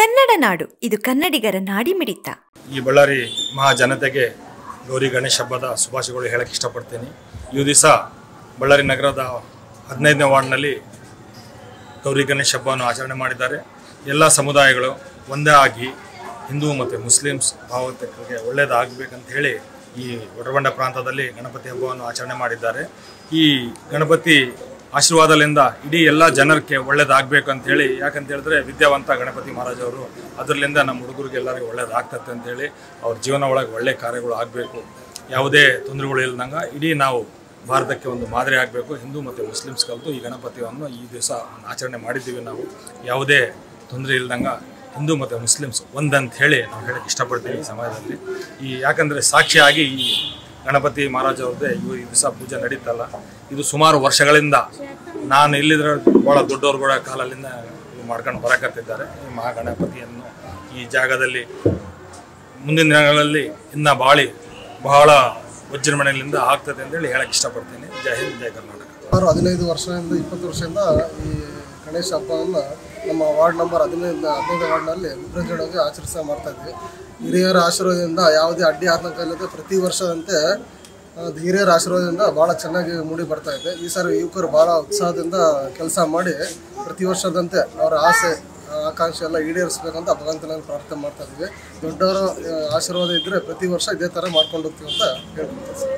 ಕನ್ನಡ ನಾಡು, ಇದು ಕನ್ನಡಿಗರ ನಾಡಿ ಮಿಡಿತ. ಈ ಬಳ್ಳಾರಿ ಮಹಾಜನತೆಗೆ ಗೌರಿ ಗಣೇಶ ಹಬ್ಬದ ಶುಭಾಶಯಗಳು ಹೇಳಕ್ಕೆ ಇಷ್ಟಪಡ್ತೀನಿ. ಈ ದಿವಸ ಬಳ್ಳಾರಿ ನಗರದ 15ನೇ ವಾರ್ಡ್ನಲ್ಲಿ ಗೌರಿ ಗಣೇಶ ಹಬ್ಬವನ್ನು ಆಚರಣೆ ಮಾಡಿದ್ದಾರೆ. ಎಲ್ಲ ಸಮುದಾಯಗಳು ಒಂದೇ ಆಗಿ ಹಿಂದೂ ಮತ್ತು ಮುಸ್ಲಿಮ್ಸ್ ಭಾವತಕ್ಕೆ ಒಳ್ಳೆಯದಾಗಬೇಕಂತ ಹೇಳಿ ಈ ಒಡಬಂಡ ಪ್ರಾಂತದಲ್ಲಿ ಗಣಪತಿ ಹಬ್ಬವನ್ನು ಆಚರಣೆ ಮಾಡಿದ್ದಾರೆ. ಈ ಗಣಪತಿ ಆಶೀರ್ವಾದದಿಂದ ಇಡೀ ಎಲ್ಲ ಜನರಿಗೆ ಒಳ್ಳೇದಾಗಬೇಕು ಅಂತ ಹೇಳಿ, ಯಾಕಂತ ಹೇಳಿದ್ರೆ ವಿದ್ಯಾವಂತ ಗಣಪತಿ ಮಹಾರಾಜ್ ಅವರು ಅದರಿಂದ ನಮ್ಮ ಹುಡುಗರಿಗೆ ಎಲ್ಲರಿಗೂ ಒಳ್ಳೇದಾಗ್ತದೆ ಅಂತೇಳಿ ಅವ್ರ ಜೀವನ ಒಳಗೆ ಒಳ್ಳೆ ಕಾರ್ಯಗಳು ಆಗಬೇಕು, ಯಾವುದೇ ತೊಂದರೆಗಳು ಇಲ್ದಂಗೆ ಇಡೀ ನಾವು ಭಾರತಕ್ಕೆ ಒಂದು ಮಾದರಿ ಆಗಬೇಕು. ಹಿಂದೂ ಮತ್ತು ಮುಸ್ಲಿಮ್ಸ್ ಕಲಿತು ಈ ಗಣಪತಿಯನ್ನು ಈ ದಿವಸ ಆಚರಣೆ ಮಾಡಿದ್ದೀವಿ. ನಾವು ಯಾವುದೇ ತೊಂದರೆ ಇಲ್ದಂಗೆ ಹಿಂದೂ ಮತ್ತು ಮುಸ್ಲಿಮ್ಸ್ ಒಂದಂತ ಹೇಳಿ ನಾವು ಹೇಳಕ್ಕೆ ಇಷ್ಟಪಡ್ತೀವಿ ಈ ಸಮಯದಲ್ಲಿ. ಯಾಕಂದರೆ ಸಾಕ್ಷಿಯಾಗಿ ಈ ಗಣಪತಿ ಮಹಾರಾಜ್ ಅವ್ರದ್ದೇ ಈ ದಿವಸ ಪೂಜೆ ನಡೀತಲ್ಲ, ಇದು ಸುಮಾರು ವರ್ಷಗಳಿಂದ ನಾನು ಇಲ್ಲಿದ್ರೆ ಭಾಳ ದೊಡ್ಡವ್ರುಗಳ ಕಾಲದಿಂದ ಮಾಡ್ಕೊಂಡು ಬರಕತ್ತಿದ್ದಾರೆ. ಈ ಮಹಾಗಣಪತಿಯನ್ನು ಈ ಜಾಗದಲ್ಲಿ ಮುಂದಿನ ದಿನಗಳಲ್ಲಿ ಇನ್ನು ಬಹಳ ವಜ್ರಮಣೆಯಿಂದ ಆಗ್ತದೆ ಅಂತೇಳಿ ಹೇಳಕ್ಕೆ ಇಷ್ಟಪಡ್ತೀನಿ. ಜೈ ಹಿಂದ್, ಜೈ ಕರ್ನಾಟಕ. 15 ವರ್ಷದಿಂದ 20 ವರ್ಷದಿಂದ ಈ ಗಣೇಶ ಹಬ್ಬವನ್ನು ನಮ್ಮ ವಾರ್ಡ್ ನಂಬರ್ 15ನೇ ವಾರ್ಡ್ನಲ್ಲಿ ವಿಜೃಂಭಣೆಯಾಗಿ ಮಾಡ್ತಾ ಇದ್ವಿ. ಹಿರಿಯರ ಆಶೀರ್ವಾದದಿಂದ ಯಾವುದೇ ಅಡ್ಡಿ ಆತಂಕ ಇಲ್ಲದೆ ಪ್ರತಿ ವರ್ಷದಂತೆ ಹಿರಿಯರ ಆಶೀರ್ವಾದದಿಂದ ಭಾಳ ಚೆನ್ನಾಗಿ ಮೂಡಿ ಬರ್ತಾ ಇದೆ. ಈ ಸಾರಿ ಯುವಕರು ಭಾಳ ಉತ್ಸಾಹದಿಂದ ಕೆಲಸ ಮಾಡಿ ಪ್ರತಿ ವರ್ಷದಂತೆ ಅವರ ಆಸೆ ಆಕಾಂಕ್ಷೆ ಎಲ್ಲ ಈಡೇರಿಸಬೇಕಂತ ಭಗವಂತನಲ್ಲಿ ಪ್ರಾರ್ಥನೆ ಮಾಡ್ತಾ ಇದ್ವಿ. ದೊಡ್ಡವರ ಆಶೀರ್ವಾದ ಇದ್ದರೆ ಪ್ರತಿ ವರ್ಷ ಇದೇ ಥರ ಮಾಡ್ಕೊಂಡು ಹೋಗ್ತೀವಿ ಅಂತ ಹೇಳ್ಕೊಳ್ತೀವಿ.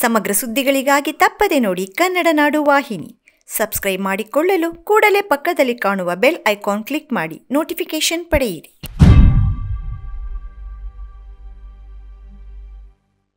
ಸಮಗ್ರ ಸುದ್ದಿಗಳಿಗಾಗಿ ತಪ್ಪದೆ ನೋಡಿ ಕನ್ನಡ ನಾಡು ವಾಹಿನಿ. ಸಬ್ಸ್ಕ್ರೈಬ್ ಮಾಡಿಕೊಳ್ಳಲು ಕೂಡಲೇ ಪಕ್ಕದಲ್ಲಿ ಕಾಣುವ ಬೆಲ್ ಐಕಾನ್ ಕ್ಲಿಕ್ ಮಾಡಿ ನೋಟಿಫಿಕೇಶನ್ ಪಡೆಯಿರಿ.